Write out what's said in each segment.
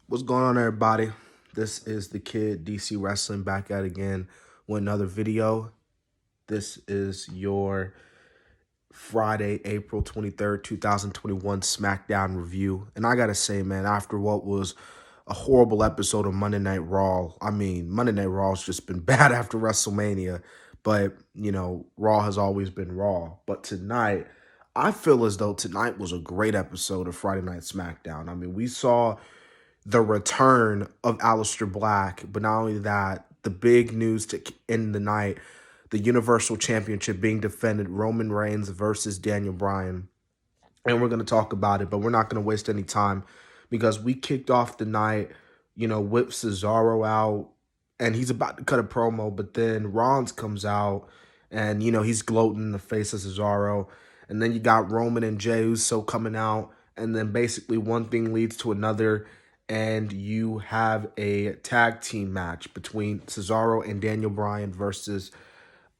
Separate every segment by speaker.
Speaker 1: What's going on, everybody? This is the Kid DC Wrestling back at again with another video. This is your Friday, April 23rd, 2021 Smackdown review. And I gotta say, man, after what was a horrible episode of Monday Night Raw, I mean, Monday Night Raw's just been bad after WrestleMania, but, Raw has always been Raw. But tonight, I feel as though tonight was a great episode of Friday Night Smackdown. I mean, we saw the return of Aleister Black, but not only that, the big news to end the night, the Universal Championship being defended, Roman Reigns versus Daniel Bryan. And we're going to talk about it, but we're not going to waste any time because we kicked off the night, with Cesaro out, and he's about to cut a promo, but then Rollins comes out, and, he's gloating in the face of Cesaro. And then you got Roman and Jey Uso coming out, and then basically one thing leads to another, and you have a tag team match between Cesaro and Daniel Bryan versus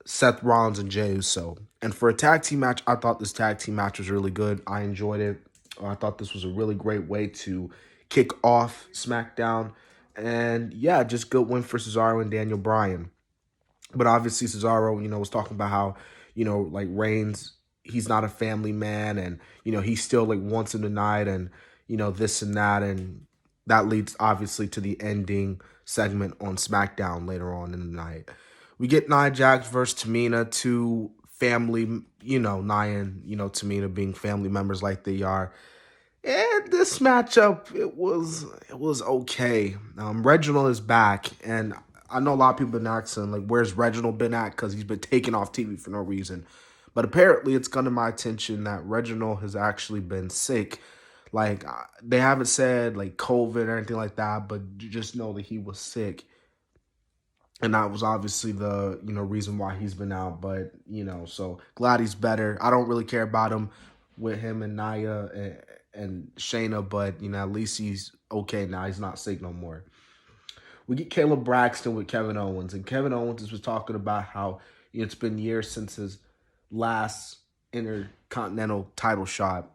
Speaker 1: Seth Rollins and Jey Uso. And for a tag team match, I thought this tag team match was really good. I enjoyed it. I thought this was a really great way to kick off SmackDown. And yeah, just good win for Cesaro and Daniel Bryan. But obviously Cesaro, was talking about how, like Reigns, he's not a family man, and, he still like wants him tonight, and, this and that. And that leads obviously to the ending segment on SmackDown later on in the night. We get Nia Jax versus Tamina, two family, Nia and, Tamina being family members like they are. And this matchup, it was okay. Reginald is back, and I know a lot of people have been asking, like, where's Reginald been at? Because he's been taken off TV for no reason. But apparently it's come to my attention that Reginald has actually been sick. Like, they haven't said, like, COVID or anything like that, but you just know that he was sick. And that was obviously the, reason why he's been out. But, so glad he's better. I don't really care about him with him and Nia and Shayna, but, at least he's okay now. He's not sick no more. We get Caleb Braxton with Kevin Owens. And Kevin Owens was talking about how it's been years since his last Intercontinental title shot.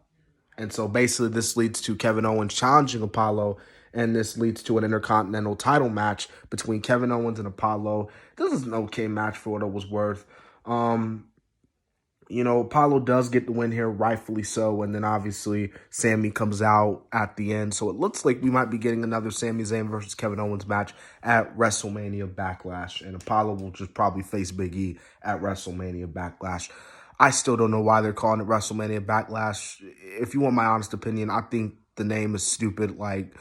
Speaker 1: And so basically this leads to Kevin Owens challenging Apollo, and this leads to an Intercontinental title match between Kevin Owens and Apollo. This is an okay match for what it was worth. Apollo does get the win here, rightfully so, and then obviously Sami comes out at the end. So it looks like we might be getting another Sami Zayn versus Kevin Owens match at WrestleMania Backlash, and Apollo will just probably face Big E at WrestleMania Backlash. I still don't know why they're calling it WrestleMania Backlash. If you want my honest opinion, I think the name is stupid. Like,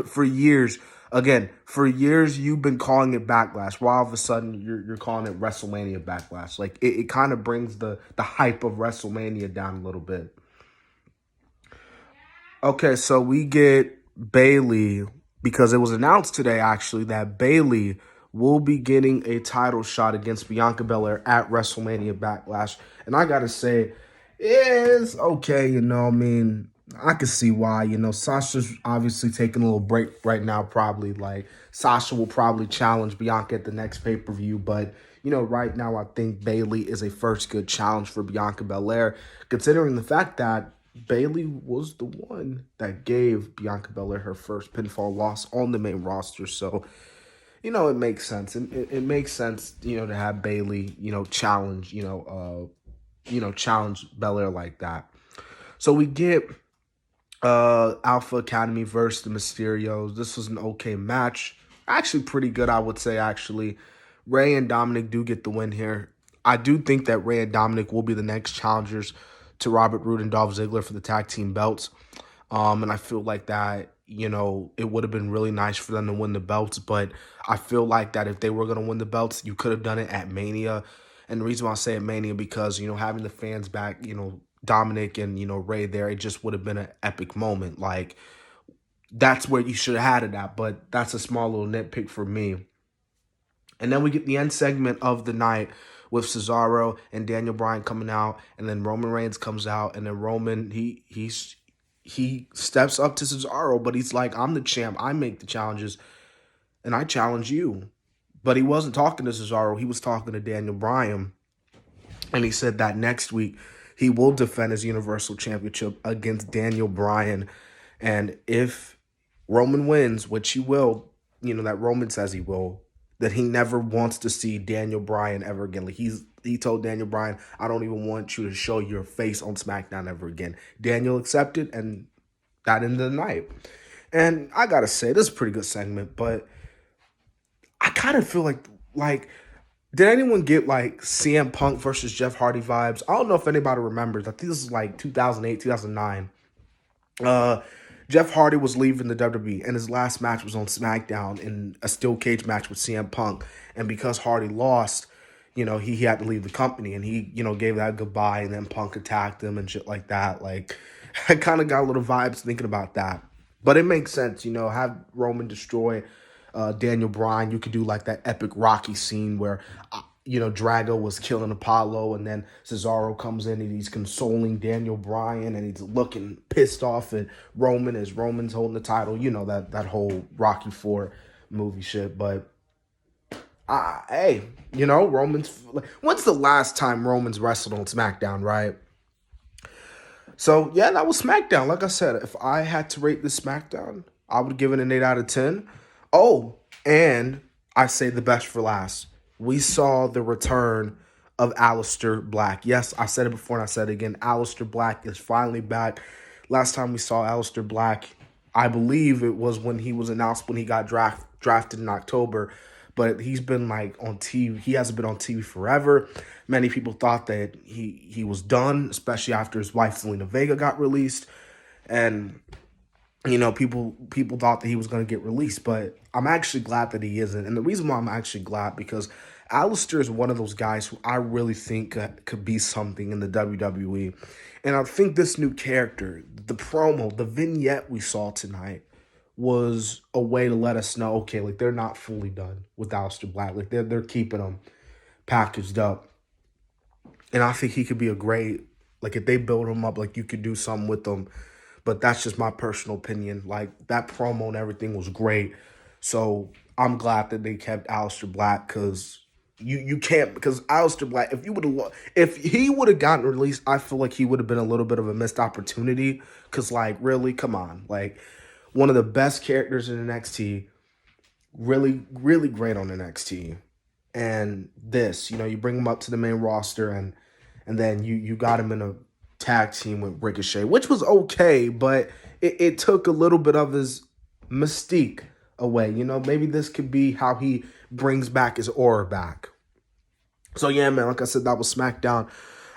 Speaker 1: for years you've been calling it Backlash. Why all of a sudden you're calling it WrestleMania Backlash? Like, it kind of brings the hype of WrestleMania down a little bit. Okay, so we get Bayley, because it was announced today, actually, that Bayley will be getting a title shot against Bianca Belair at WrestleMania Backlash. And I gotta say, it's okay, I can see why. Sasha's obviously taking a little break right now, probably. Like, Sasha will probably challenge Bianca at the next pay-per-view, but, right now I think Bayley is a first good challenge for Bianca Belair, considering the fact that Bayley was the one that gave Bianca Belair her first pinfall loss on the main roster. So, it makes sense. It makes sense, to have Bayley, challenge, challenge Belair like that. So we get Alpha Academy versus the Mysterios. This was an okay match. Actually pretty good, I would say, actually. Rey and Dominic do get the win here. I do think that Rey and Dominic will be the next challengers to Robert Roode and Dolph Ziggler for the tag team belts. And I feel like that, it would have been really nice for them to win the belts. But I feel like that if they were going to win the belts, you could have done it at Mania. And the reason why I say at Mania, because, having the fans back, Dominic and, Rey there, it just would have been an epic moment. Like, that's where you should have had it at. But that's a small little nitpick for me. And then we get the end segment of the night with Cesaro and Daniel Bryan coming out, and then Roman Reigns comes out, and then Roman, he steps up to Cesaro, but he's like, I'm the champ, I make the challenges, and I challenge you. But he wasn't talking to Cesaro, he was talking to Daniel Bryan, and he said that next week he will defend his Universal Championship against Daniel Bryan, and if Roman wins, which he will, that Roman says he will, that he never wants to see Daniel Bryan ever again. Like he told Daniel Bryan, I don't even want you to show your face on SmackDown ever again. Daniel accepted, and that ended the night. And I gotta say, this is a pretty good segment, but I kind of feel like did anyone get like CM Punk versus Jeff Hardy vibes? I don't know if anybody remembers. I think this is like 2008, 2009. Jeff Hardy was leaving the WWE, and his last match was on SmackDown in a steel cage match with CM Punk. And because Hardy lost, he had to leave the company, and he, gave that goodbye, and then Punk attacked him and shit like that. Like, I kind of got a little vibes thinking about that. But it makes sense, have Roman destroy Daniel Bryan. You could do like that epic Rocky scene where, Drago was killing Apollo, and then Cesaro comes in and he's consoling Daniel Bryan, and he's looking pissed off at Roman as Roman's holding the title. That whole Rocky IV movie shit. But hey, Roman's. When's the last time Roman's wrestled on SmackDown, right? So yeah, that was SmackDown. Like I said, if I had to rate this SmackDown, I would give it an 8 out of 10. Oh, and I say the best for last. We saw the return of Aleister Black. Yes, I said it before and I said it again. Aleister Black is finally back. Last time we saw Aleister Black, I believe it was when he was announced when he got drafted in October. But he's been like on TV. He hasn't been on TV forever. Many people thought that he was done, especially after his wife Zelina Vega got released. And people thought that he was going to get released, but I'm actually glad that he isn't. And the reason why I'm actually glad, because Aleister is one of those guys who I really think could be something in the WWE. And I think this new character, the promo, the vignette we saw tonight was a way to let us know, okay, like they're not fully done with Aleister Black. Like they're keeping him packaged up. And I think he could be a great, like if they build him up, like you could do something with him. But that's just my personal opinion. Like, that promo and everything was great. So, I'm glad that they kept Aleister Black, because you can't, because Aleister Black, if he would have gotten released, I feel like he would have been a little bit of a missed opportunity. Because, like, really, come on. Like, one of the best characters in NXT, really, really great on NXT. And this, you bring him up to the main roster, and then you got him in a tag team with Ricochet, which was okay, but it took a little bit of his mystique away. Maybe this could be how he brings back his aura back. So yeah, man, like I said, that was SmackDown.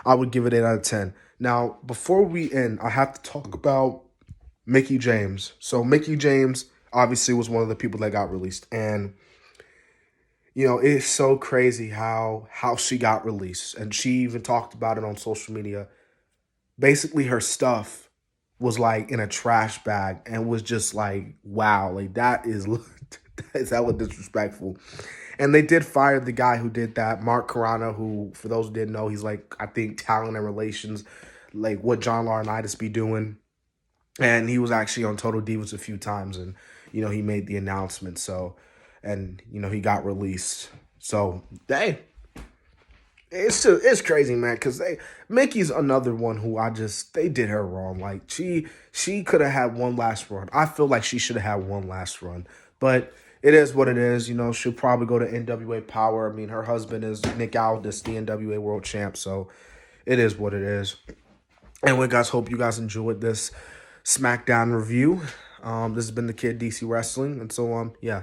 Speaker 1: I would give it 8 out of 10. Now, before we end, I have to talk about Mickie James. So Mickie James obviously was one of the people that got released, and it's so crazy how she got released, and she even talked about it on social media. Basically, her stuff was like in a trash bag and was just like, wow, like that is hella disrespectful. And they did fire the guy who did that, Mark Carano, who, for those who didn't know, he's like, I think, talent and relations, like what John Laurinaitis be doing. And he was actually on Total Divas a few times, and, he made the announcement. So, and, he got released. So, hey. It's crazy, man, because Mickey's another one who they did her wrong. Like, she could have had one last run. I feel like she should have had one last run. But it is what it is. She'll probably go to NWA Power. I mean, her husband is Nick Aldis, the NWA World Champ. So it is what it is. Anyway, guys, hope you guys enjoyed this SmackDown review. This has been the Kid DC Wrestling. And so, yeah.